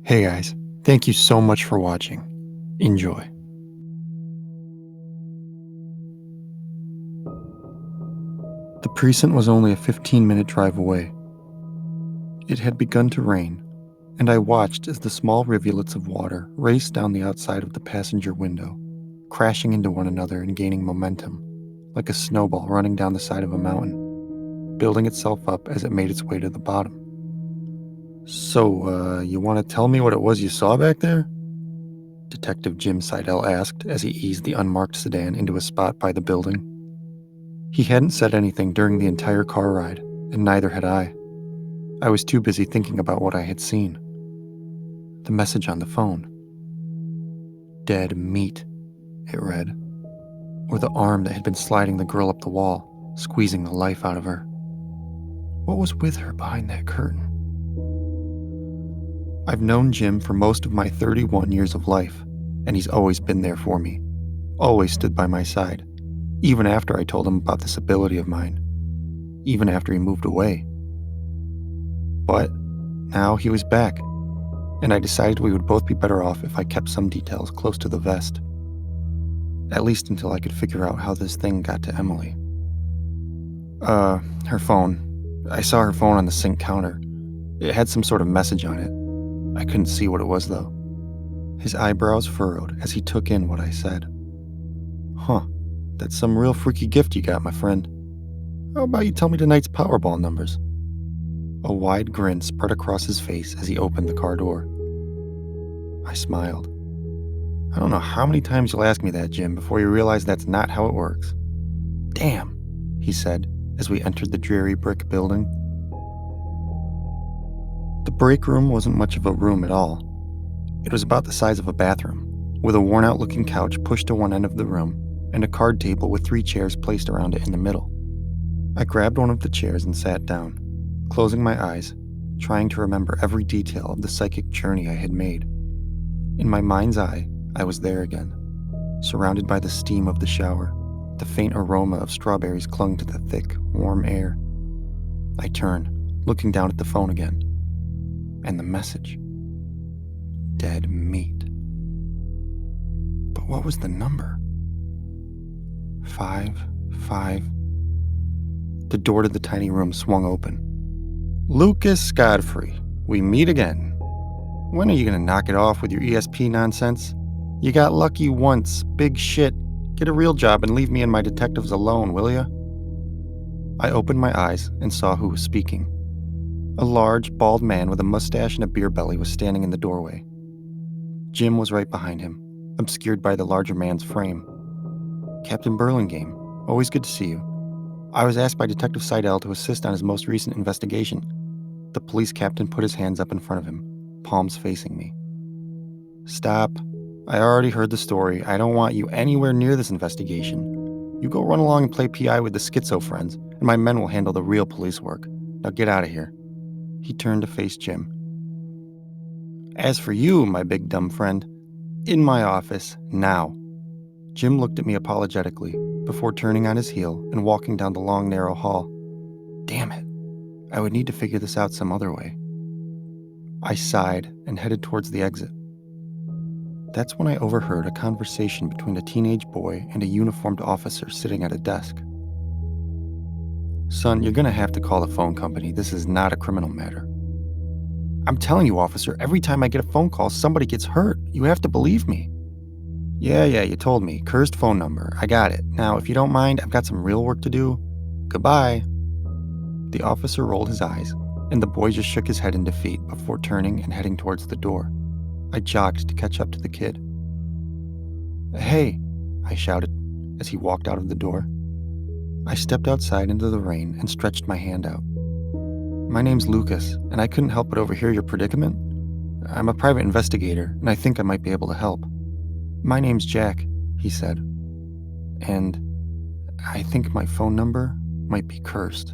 Hey guys, thank you so much for watching. Enjoy. The precinct was only a 15-minute drive away. It had begun to rain, and I watched as the small rivulets of water raced down the outside of the passenger window, crashing into one another and gaining momentum, like a snowball running down the side of a mountain, building itself up as it made its way to the bottom. So, you want to tell me what it was you saw back there? Detective Jim Sydell asked as he eased the unmarked sedan into a spot by the building. He hadn't said anything during the entire car ride, and neither had I. I was too busy thinking about what I had seen. The message on the phone. Dead meat, it read. Or the arm that had been sliding the girl up the wall, squeezing the life out of her. What was with her behind that curtain? I've known Jim for most of my 31 years of life, and he's always been there for me, always stood by my side, even after I told him about this ability of mine, even after he moved away. But now he was back, and I decided we would both be better off if I kept some details close to the vest, at least until I could figure out how this thing got to Emily. Her phone. I saw her phone on the sink counter. It had some sort of message on it. I couldn't see what it was, though. His eyebrows furrowed as he took in what I said. Huh, that's some real freaky gift you got, my friend. How about you tell me tonight's Powerball numbers? A wide grin spread across his face as he opened the car door. I smiled. I don't know how many times you'll ask me that, Jim, before you realize that's not how it works. Damn, he said as we entered the dreary brick building. The break room wasn't much of a room at all. It was about the size of a bathroom, with a worn-out-looking couch pushed to one end of the room and a card table with 3 chairs placed around it in the middle. I grabbed one of the chairs and sat down, closing my eyes, trying to remember every detail of the psychic journey I had made. In my mind's eye, I was there again, surrounded by the steam of the shower. The faint aroma of strawberries clung to the thick, warm air. I turned, looking down at the phone again. And the message. Dead meat. But what was the number? 5. The door to the tiny room swung open. Luke Godfrey, we meet again. When are you gonna knock it off with your ESP nonsense? You got lucky once, big shit. Get a real job and leave me and my detectives alone, will ya? I opened my eyes and saw who was speaking. A large, bald man with a mustache and a beer belly was standing in the doorway. Jim was right behind him, obscured by the larger man's frame. Captain Burlingame, always good to see you. I was asked by Detective Sydell to assist on his most recent investigation. The police captain put his hands up in front of him, palms facing me. Stop. I already heard the story. I don't want you anywhere near this investigation. You go run along and play PI with the schizo friends, and my men will handle the real police work. Now get out of here. He turned to face Jim. As for you, my big dumb friend, in my office, now. Jim looked at me apologetically, before turning on his heel and walking down the long, narrow hall. Damn it. I would need to figure this out some other way. I sighed and headed towards the exit. That's when I overheard a conversation between a teenage boy and a uniformed officer sitting at a desk. Son, you're gonna have to call the phone company. This is not a criminal matter. I'm telling you, officer, every time I get a phone call, somebody gets hurt. You have to believe me. Yeah, you told me. Cursed phone number. I got it. Now, if you don't mind, I've got some real work to do. Goodbye. The officer rolled his eyes, and the boy just shook his head in defeat before turning and heading towards the door. I jogged to catch up to the kid. Hey, I shouted as he walked out of the door. I stepped outside into the rain and stretched my hand out. My name's Lucas, and I couldn't help but overhear your predicament. I'm a private investigator, and I think I might be able to help. My name's Jack, he said. And I think my phone number might be cursed.